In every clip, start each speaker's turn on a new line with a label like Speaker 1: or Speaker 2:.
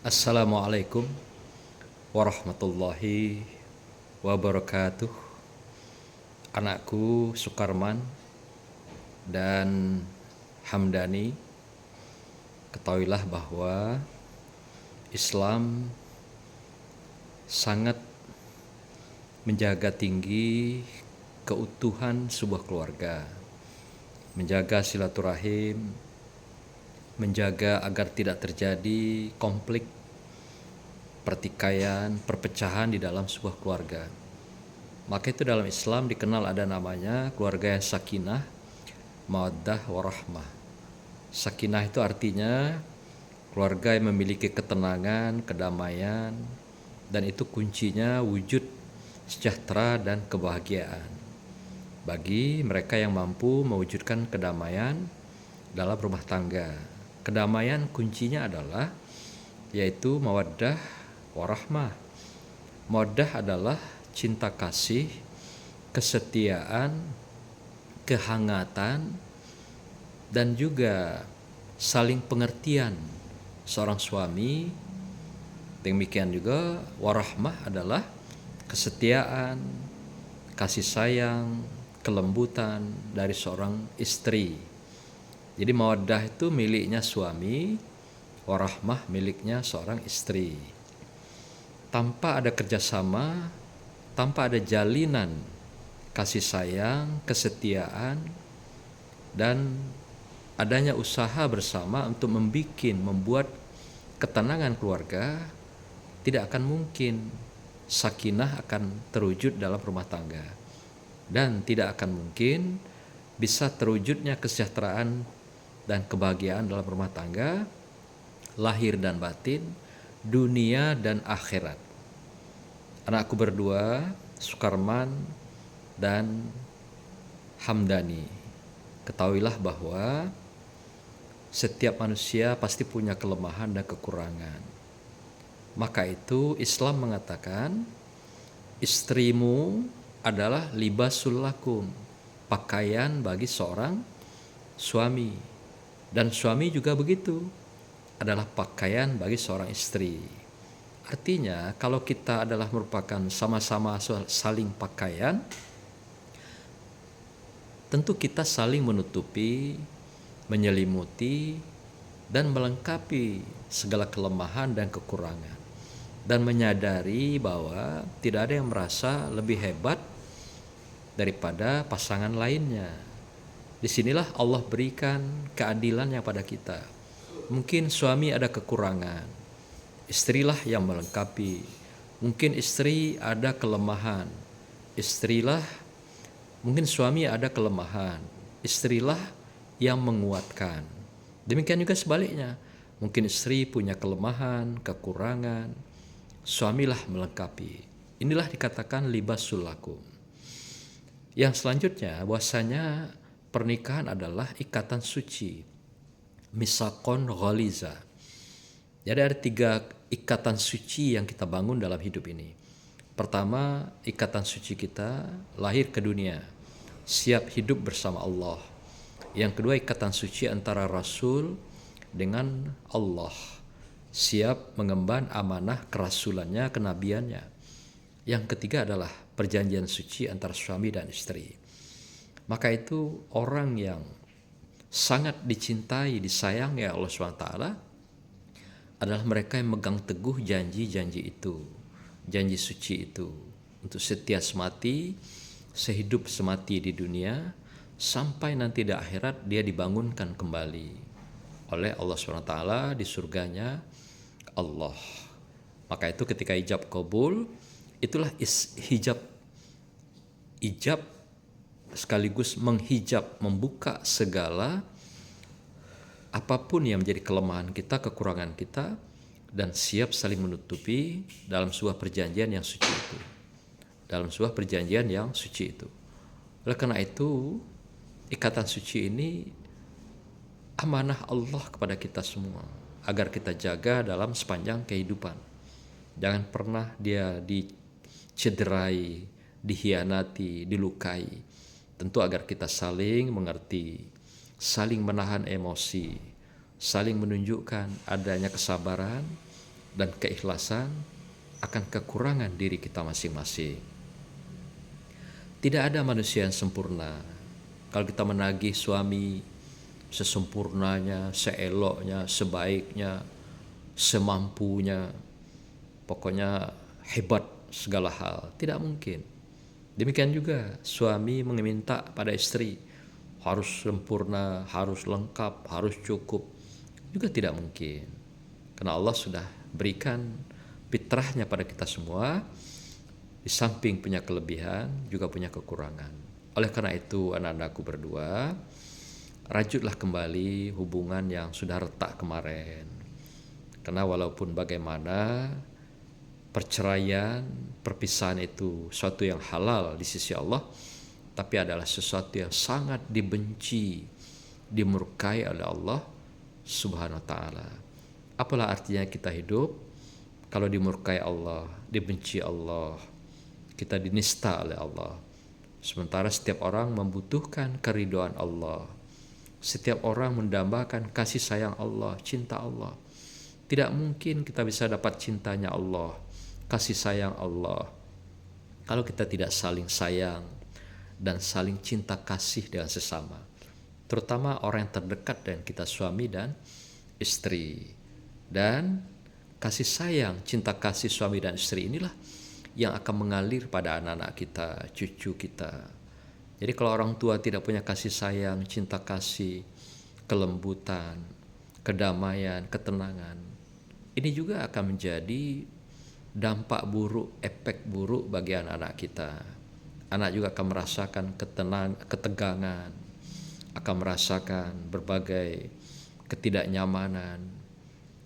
Speaker 1: Assalamualaikum warahmatullahi wabarakatuh. Anakku Sukarman dan Hamdani, ketahuilah bahwa Islam sangat menjaga tinggi keutuhan sebuah keluarga, menjaga silaturahim, menjaga agar tidak terjadi konflik, pertikaian, perpecahan di dalam sebuah keluarga. Maka itu dalam Islam dikenal ada namanya keluarga yang sakinah, mawaddah, warahmah. Sakinah itu artinya keluarga yang memiliki ketenangan, kedamaian, dan itu kuncinya wujud sejahtera dan kebahagiaan bagi mereka yang mampu mewujudkan kedamaian dalam rumah tangga. Kedamaian kuncinya adalah yaitu mawaddah warahmah. Mawaddah adalah cinta kasih, kesetiaan, kehangatan, dan juga saling pengertian seorang suami. Demikian juga warahmah adalah kesetiaan, kasih sayang, kelembutan dari seorang istri. Jadi mawaddah itu miliknya suami, warahmah miliknya seorang istri. Tanpa ada kerjasama, tanpa ada jalinan kasih sayang, kesetiaan, dan adanya usaha bersama untuk membuat ketenangan keluarga, tidak akan mungkin sakinah akan terwujud dalam rumah tangga. Dan tidak akan mungkin bisa terwujudnya kesejahteraan dan kebahagiaan dalam rumah tangga, lahir dan batin, dunia dan akhirat. Anakku berdua, Sukarman dan Hamdani, ketahuilah bahwa setiap manusia pasti punya kelemahan dan kekurangan. Maka itu Islam mengatakan istrimu adalah libasul lakum, pakaian bagi seorang suami. Dan suami juga begitu, adalah pakaian bagi seorang istri. Artinya kalau kita adalah merupakan sama-sama saling pakaian, tentu kita saling menutupi, menyelimuti, dan melengkapi segala kelemahan dan kekurangan. Dan menyadari bahwa tidak ada yang merasa lebih hebat daripada pasangan lainnya. Disinilah Allah berikan keadilannya pada kita. Mungkin suami ada kekurangan, istrilah yang melengkapi. Mungkin istri ada kelemahan, mungkin suami ada kelemahan, istrilah yang menguatkan. Demikian juga sebaliknya, mungkin istri punya kelemahan, kekurangan, suamilah melengkapi. Inilah dikatakan libasul lakum. Yang selanjutnya bahwasanya pernikahan adalah ikatan suci, misakon ghaliza. Jadi ada 3 ikatan suci yang kita bangun dalam hidup ini. Pertama, ikatan suci kita lahir ke dunia, siap hidup bersama Allah. Yang kedua, ikatan suci antara Rasul dengan Allah, siap mengemban amanah kerasulannya, kenabiannya. Yang ketiga adalah perjanjian suci antara suami dan istri. Maka itu orang yang sangat dicintai, disayangi Allah SWT adalah mereka yang megang teguh janji-janji itu, janji suci itu, untuk setia semati, sehidup semati di dunia, sampai nanti di akhirat dia dibangunkan kembali oleh Allah SWT di surganya Allah. Maka itu ketika ijab kabul, itulah ijab sekaligus menghijab, membuka segala apapun yang menjadi kelemahan kita, kekurangan kita, dan siap saling menutupi dalam sebuah perjanjian yang suci itu. Oleh karena itu, ikatan suci ini amanah Allah kepada kita semua, agar kita jaga dalam sepanjang kehidupan. Jangan pernah dia dicederai, dihianati, dilukai. Tentu agar kita saling mengerti, saling menahan emosi, saling menunjukkan adanya kesabaran, dan keikhlasan akan kekurangan diri kita masing-masing. Tidak ada manusia yang sempurna. Kalau kita menagih suami sesempurnanya, seeloknya, sebaiknya, semampunya, pokoknya hebat segala hal, tidak mungkin. Demikian juga suami meminta pada istri harus sempurna, harus lengkap, harus cukup, juga tidak mungkin. Karena Allah sudah berikan fitrahnya pada kita semua, di samping punya kelebihan juga punya kekurangan. Oleh karena itu anak-anakku berdua, rajutlah kembali hubungan yang sudah retak kemarin. Karena walaupun bagaimana perceraian, perpisahan itu suatu yang halal di sisi Allah, tapi adalah sesuatu yang sangat dibenci, dimurkai oleh Allah Subhanahu wa ta'ala. Apalah artinya kita hidup kalau dimurkai Allah, dibenci Allah, kita dinista oleh Allah. Sementara setiap orang membutuhkan keridhaan Allah. Setiap orang mendambakan kasih sayang Allah, cinta Allah. Tidak mungkin kita bisa dapat cintanya Allah, kasih sayang Allah, kalau kita tidak saling sayang dan saling cinta kasih dengan sesama. Terutama orang yang terdekat dengan kita, suami dan istri. Dan kasih sayang, cinta kasih suami dan istri inilah yang akan mengalir pada anak-anak kita, cucu kita. Jadi kalau orang tua tidak punya kasih sayang, cinta kasih, kelembutan, kedamaian, ketenangan, ini juga akan menjadi dampak buruk, efek buruk bagi anak-anak kita. Anak juga akan merasakan ketegangan, akan merasakan berbagai ketidaknyamanan,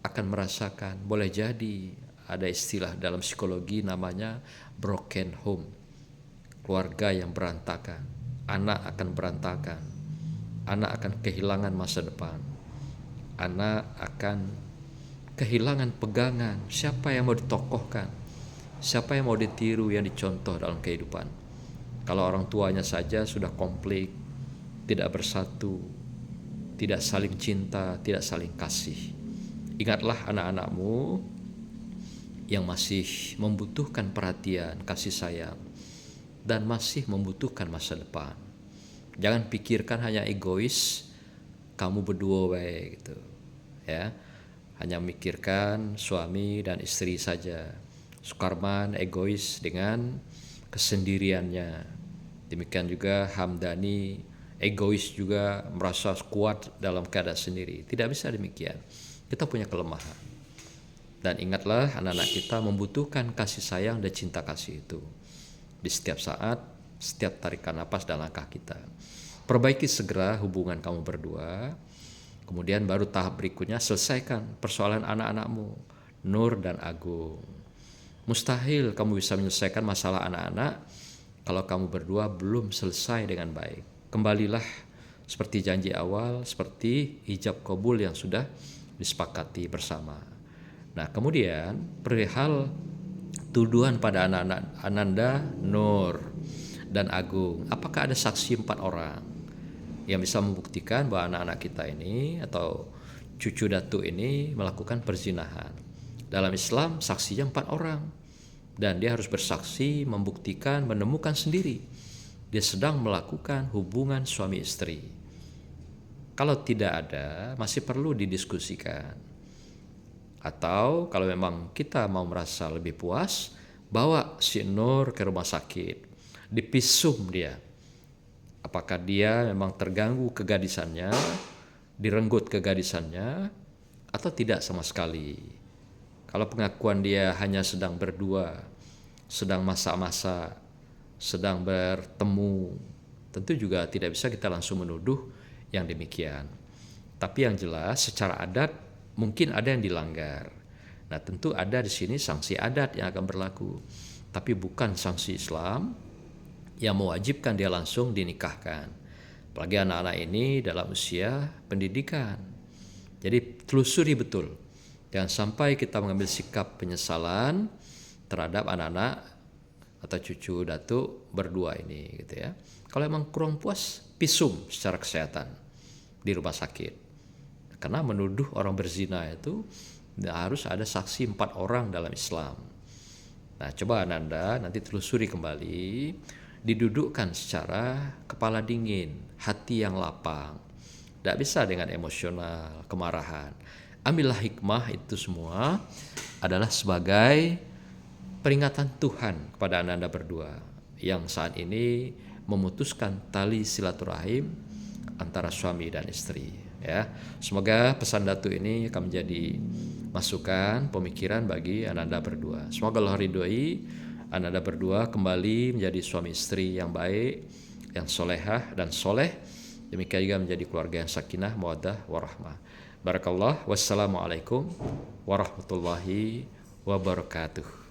Speaker 1: akan merasakan, boleh jadi ada istilah dalam psikologi namanya broken home, keluarga yang berantakan, anak akan berantakan, anak akan kehilangan masa depan, anak akan kehilangan pegangan, siapa yang mau ditokohkan, siapa yang mau ditiru, yang dicontoh dalam kehidupan. Kalau orang tuanya saja sudah konflik, tidak bersatu, tidak saling cinta, tidak saling kasih. Ingatlah anak-anakmu yang masih membutuhkan perhatian, kasih sayang, dan masih membutuhkan masa depan. Jangan pikirkan hanya egois, kamu berdua baik gitu, ya. Hanya memikirkan suami dan istri saja. Sukarman egois dengan kesendiriannya. Demikian juga Hamdani egois juga, merasa kuat dalam keadaan sendiri. Tidak bisa demikian. Kita punya kelemahan. Dan ingatlah anak-anak kita membutuhkan kasih sayang dan cinta kasih itu di setiap saat, setiap tarikan napas dan langkah kita. Perbaiki segera hubungan kamu berdua. Kemudian baru tahap berikutnya, selesaikan persoalan anak-anakmu, Nur dan Agung. Mustahil kamu bisa menyelesaikan masalah anak-anak kalau kamu berdua belum selesai dengan baik. Kembalilah seperti janji awal, seperti ijab kabul yang sudah disepakati bersama. Nah, kemudian perihal tuduhan pada anak-anak Ananda, Nur, dan Agung, apakah ada saksi 4 orang yang bisa membuktikan bahwa anak-anak kita ini atau cucu datuk ini melakukan perzinahan? Dalam Islam saksinya 4 orang, dan dia harus bersaksi, membuktikan, menemukan sendiri dia sedang melakukan hubungan suami istri. Kalau tidak ada, masih perlu didiskusikan. Atau kalau memang kita mau merasa lebih puas, bawa si Nur ke rumah sakit, dipisum dia. Apakah dia memang terganggu kegadisannya, direnggut kegadisannya, atau tidak sama sekali. Kalau pengakuan dia hanya sedang berdua, sedang masak-masak, sedang bertemu, tentu juga tidak bisa kita langsung menuduh yang demikian. Tapi yang jelas secara adat mungkin ada yang dilanggar. Nah, tentu ada di sini sanksi adat yang akan berlaku, tapi bukan sanksi Islam yang mewajibkan dia langsung dinikahkan. Apalagi anak-anak ini dalam usia pendidikan. Jadi telusuri betul. Jangan sampai kita mengambil sikap penyesalan terhadap anak-anak atau cucu datuk berdua ini gitu ya. Kalau memang kurang puas, pisum secara kesehatan di rumah sakit. Karena menuduh orang berzina itu Harus ada saksi 4 orang dalam Islam. Nah, coba Ananda nanti telusuri kembali, didudukkan secara kepala dingin, hati yang lapang. Tidak bisa dengan emosional, kemarahan. Ambillah hikmah itu semua adalah sebagai peringatan Tuhan kepada Ananda berdua yang saat ini memutuskan tali silaturahim antara suami dan istri. Ya, semoga pesan Datu ini akan menjadi masukan, pemikiran bagi Ananda berdua. Semoga Allah ridhoi Ananda berdua kembali menjadi suami istri yang baik, yang solehah dan soleh. Demikian juga menjadi keluarga yang sakinah, mawaddah, warahmah. Barakallah. Wassalamualaikum warahmatullahi wabarakatuh.